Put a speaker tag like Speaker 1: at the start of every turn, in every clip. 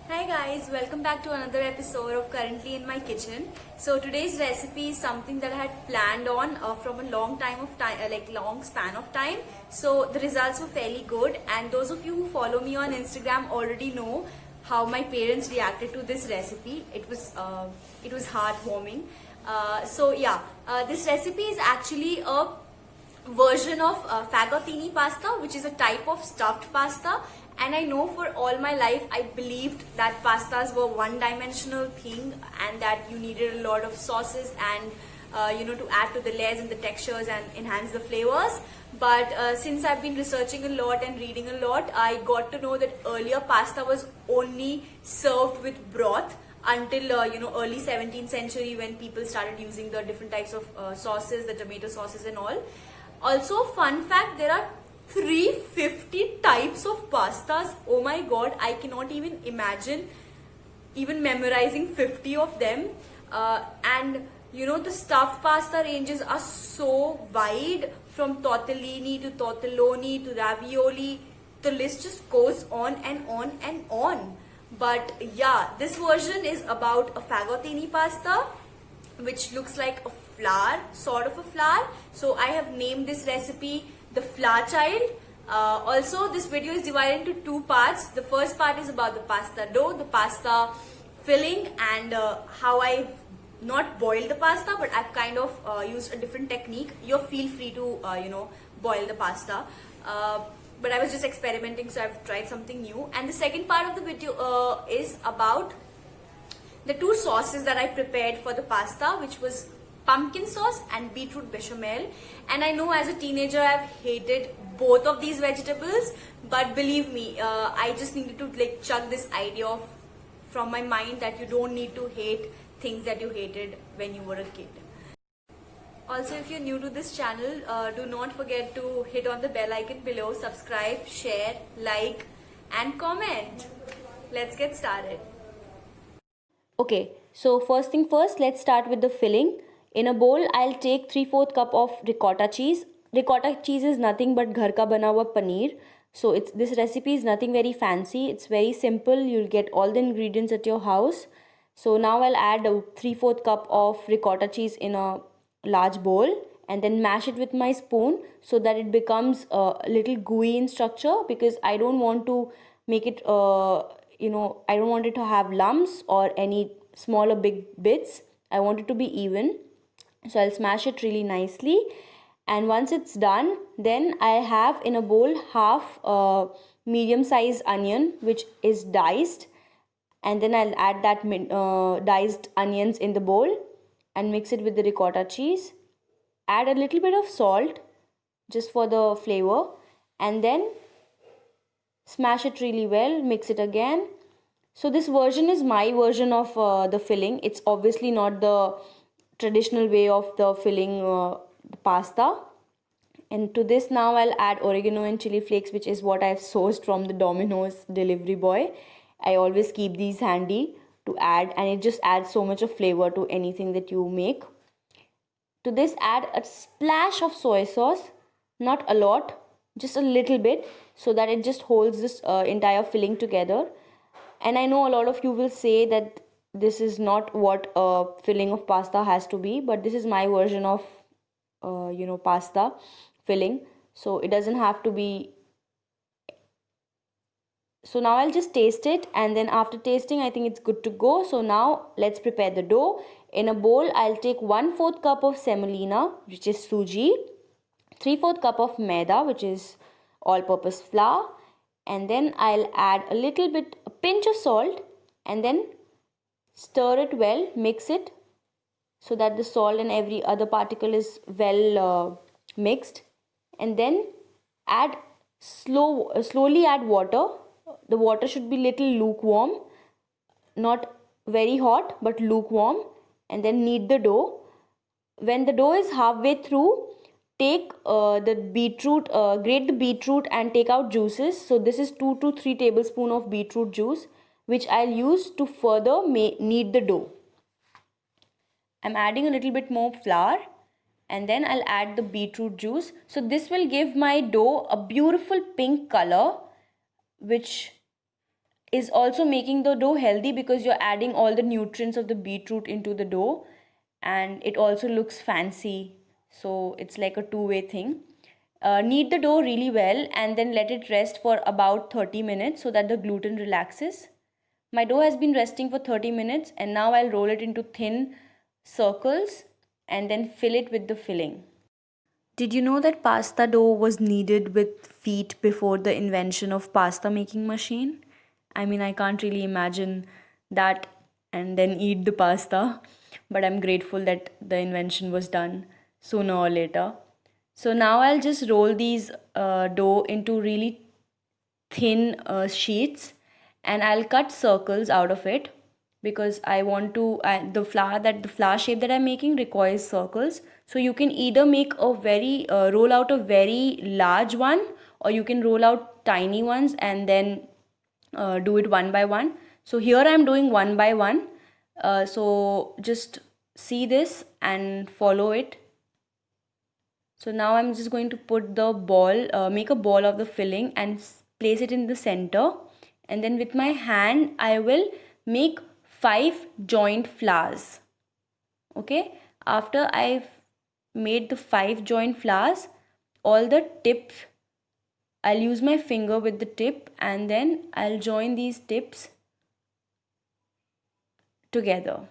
Speaker 1: Hi guys, welcome back to another episode of Currently in My Kitchen. So today's recipe is something that I had planned on from a long long span of time. So the results were fairly good, and those of you who follow me on Instagram already know how my parents reacted to this recipe. It was heartwarming. This recipe is actually a version of fagottini pasta, which is a type of stuffed pasta. And I know for all my life I believed that pastas were one-dimensional thing and that you needed a lot of sauces and to add to the layers and the textures and enhance the flavors. But since I've been researching a lot and reading a lot, I got to know that earlier pasta was only served with broth until early 17th century, when people started using the different types of sauces, the tomato sauces and all. Also, fun fact, there are 350 types of pastas. Oh my god, I cannot even imagine even memorizing 50 of them. The stuffed pasta ranges are so wide, from tortellini to tortelloni to ravioli. The list just goes on and on and on. But yeah, this version is about a fagottini pasta, which looks like a flour, sort of a flour. So I have named this recipe the Flour Child. Also, this video is divided into two parts. The first part is about the pasta dough, the pasta filling, and how I've not boiled the pasta, but I've kind of used a different technique. You feel free to boil the pasta. But I was just experimenting, so I've tried something new. And the second part of the video is about the two sauces that I prepared for the pasta, which was pumpkin sauce and beetroot bechamel. And I know as a teenager I've hated both of these vegetables, but believe me, I just needed to chuck this idea off from my mind that you don't need to hate things that you hated when you were a kid. Also, if you're new to this channel, do not forget to hit on the bell icon below, subscribe, share, like and comment. Let's get started.
Speaker 2: Okay, so first thing first, let's start with the filling. In a bowl, I'll take 3/4 cup of ricotta cheese. Ricotta cheese is nothing but ghar ka bana hua paneer. So this recipe is nothing very fancy. It's very simple. You'll get all the ingredients at your house. So now I'll add a 3/4 cup of ricotta cheese in a large bowl and then mash it with my spoon so that it becomes a little gooey in structure, because I don't want to make it I don't want it to have lumps or any small or big bits. I want it to be even. So I'll smash it really nicely, and once it's done, then I have in a bowl half a medium sized onion which is diced, and then I'll add that diced onions in the bowl and mix it with the ricotta cheese. Add a little bit of salt just for the flavor, and then smash it really well, mix it again. So this version is my version of the filling. It's obviously not the traditional way of the filling the pasta. And to this now I'll add oregano and chili flakes, which is what I've sourced from the Domino's delivery boy. I always keep these handy to add, and it just adds so much of flavor to anything that you make. To this, add a splash of soy sauce, not a lot, just a little bit, so that it just holds this entire filling together. And I know a lot of you will say that this is not what a filling of pasta has to be, but this is my version of pasta filling. So it doesn't have to be. So now I'll just taste it, and then after tasting I think it's good to go. So now let's prepare the dough. In a bowl, I'll take 1/4 cup of semolina, which is suji, 3/4 cup of maida, which is all-purpose flour, and then I'll add a pinch of salt, and then stir it well, mix it so that the salt and every other particle is well mixed, and then slowly add water. The water should be little lukewarm, not very hot but lukewarm, and then knead the dough. When the dough is halfway through, take grate the beetroot and take out juices. So this is 2 to 3 tablespoons of beetroot juice, which I'll use to further knead the dough. I'm adding a little bit more flour, and then I'll add the beetroot juice. So this will give my dough a beautiful pink color, which is also making the dough healthy because you're adding all the nutrients of the beetroot into the dough, and it also looks fancy. So it's like a two-way thing. Knead the dough really well and then let it rest for about 30 minutes so that the gluten relaxes. My dough has been resting for 30 minutes, and now I'll roll it into thin circles and then fill it with the filling. Did you know that pasta dough was kneaded with feet before the invention of pasta making machine? I mean, I can't really imagine that and then eat the pasta, but I'm grateful that the invention was done sooner or later. So now I'll just roll these dough into really thin sheets, and I'll cut circles out of it because I want to the flower shape that I'm making requires circles. So you can either make a very roll out a very large one, or you can roll out tiny ones and then do it one by one. So here I'm doing one by one. So just see this and follow it. So now I'm just going to put the ball, make a ball of the filling and place it in the center. And then with my hand, I will make 5 joint flowers. Okay. After I've made the 5 joint flowers, all the tips, I'll use my finger with the tip and then I'll join these tips together.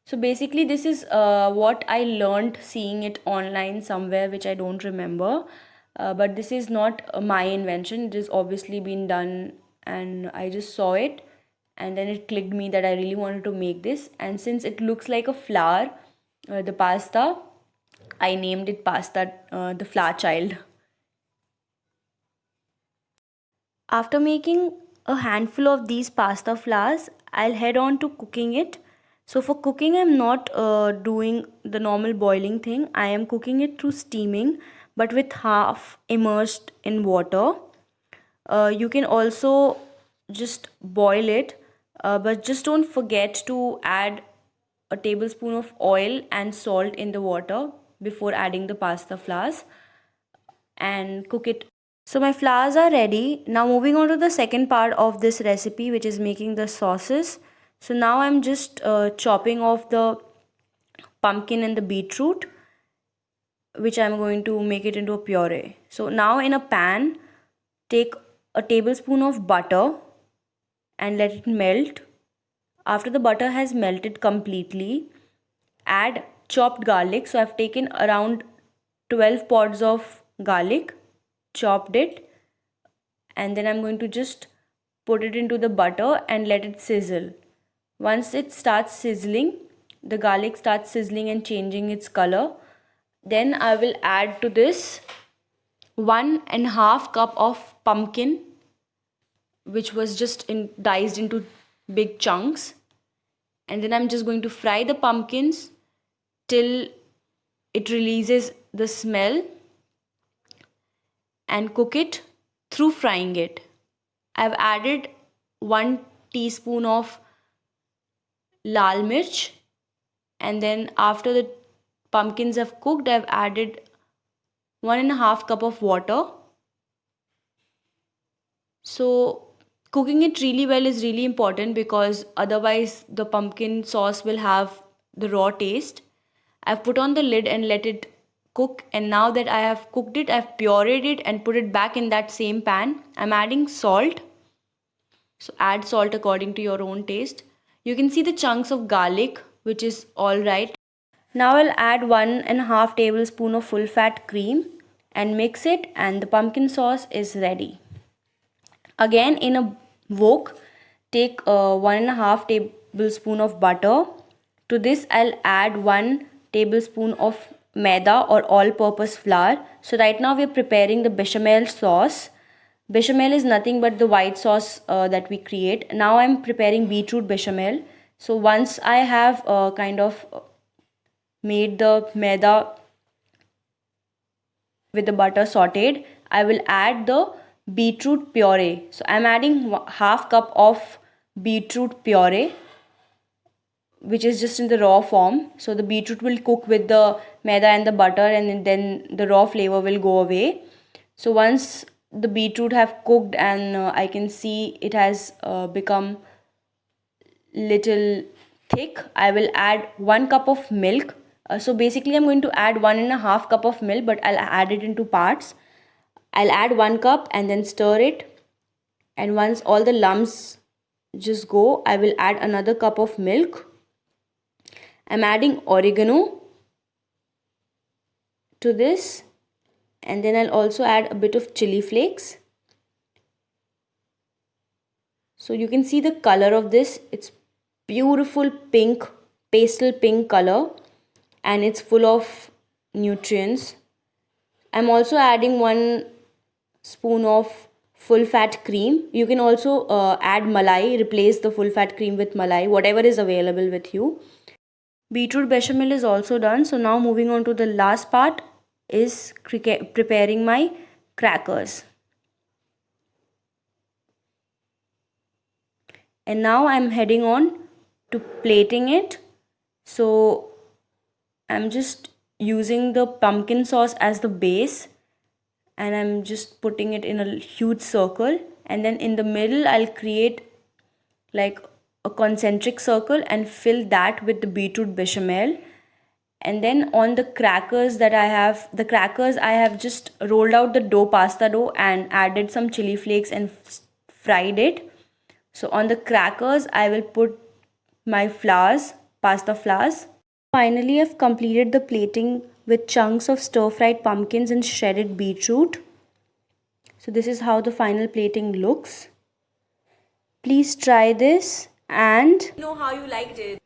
Speaker 2: So basically this is what I learned seeing it online somewhere, which I don't remember. But this is not my invention. It has obviously been done and I just saw it and then it clicked me that I really wanted to make this. And since it looks like a flower, the pasta, I named it pasta, the flower child. After making a handful of these pasta flowers, I'll head on to cooking it. So for cooking, I'm not doing the normal boiling thing. I am cooking it through steaming, but with half immersed in water. You can also just boil it, but just don't forget to add a tablespoon of oil and salt in the water before adding the pasta flowers and cook it. So my flowers are ready. Now moving on to the second part of this recipe, which is making the sauces. So now I'm just chopping off the pumpkin and the beetroot, which I'm going to make it into a puree. So now in a pan, take a tablespoon of butter and let it melt. After the butter has melted completely, add chopped garlic. So I've taken around 12 pods of garlic, chopped it, and then I'm going to just put it into the butter and let it sizzle. Once it starts sizzling, the garlic starts sizzling and changing its color, then I will add to this 1.5 cup of pumpkin, which was just diced into big chunks, and then I'm just going to fry the pumpkins till it releases the smell and cook it through frying it. I've added 1 teaspoon of lal mirch, and then after the pumpkins have cooked, I've added 1.5 cup of water. So cooking it really well is really important because otherwise the pumpkin sauce will have the raw taste. I've put on the lid and let it cook, and now that I have cooked it, I've pureed it and put it back in that same pan. I'm adding salt. So add salt according to your own taste. You can see the chunks of garlic, which is alright. Now I'll add 1.5 tablespoon of full fat cream and mix it, and the pumpkin sauce is ready. Again in a wok, take 1.5 tablespoon of butter. To this I'll add 1 tablespoon of maida or all-purpose flour. So right now we're preparing the bechamel sauce. Bechamel is nothing but the white sauce that we create. Now I'm preparing beetroot bechamel. So once I have kind of made the maida with the butter sauteed, I will add the beetroot puree. So I'm adding half cup of beetroot puree, which is just in the raw form. So the beetroot will cook with the maida and the butter, and then the raw flavor will go away. So once the beetroot have cooked and I can see it has become little thick, I will add 1 cup of milk. So basically I'm going to add 1.5 cup of milk, but I'll add it into parts. I'll add 1 cup and then stir it, and once all the lumps just go, I will add another cup of milk. I'm adding oregano to this, and then I'll also add a bit of chili flakes. So you can see the color of this, it's beautiful pink, pastel pink color, and it's full of nutrients. I'm also adding 1 spoon of full fat cream. You can also add malai, replace the full fat cream with malai, whatever is available with you. Beetroot bechamel is also done. So now moving on to the last part is preparing my crackers. And now I'm heading on to plating it. So I'm just using the pumpkin sauce as the base, and I'm just putting it in a huge circle, and then in the middle I'll create like a concentric circle and fill that with the beetroot bechamel. And then on the crackers that I have just rolled out the pasta dough and added some chili flakes and fried it. So on the crackers I will put my pasta flours. Finally, I've completed the plating with chunks of stir-fried pumpkins and shredded beetroot. So this is how the final plating looks. Please try this and
Speaker 1: Know how you liked it.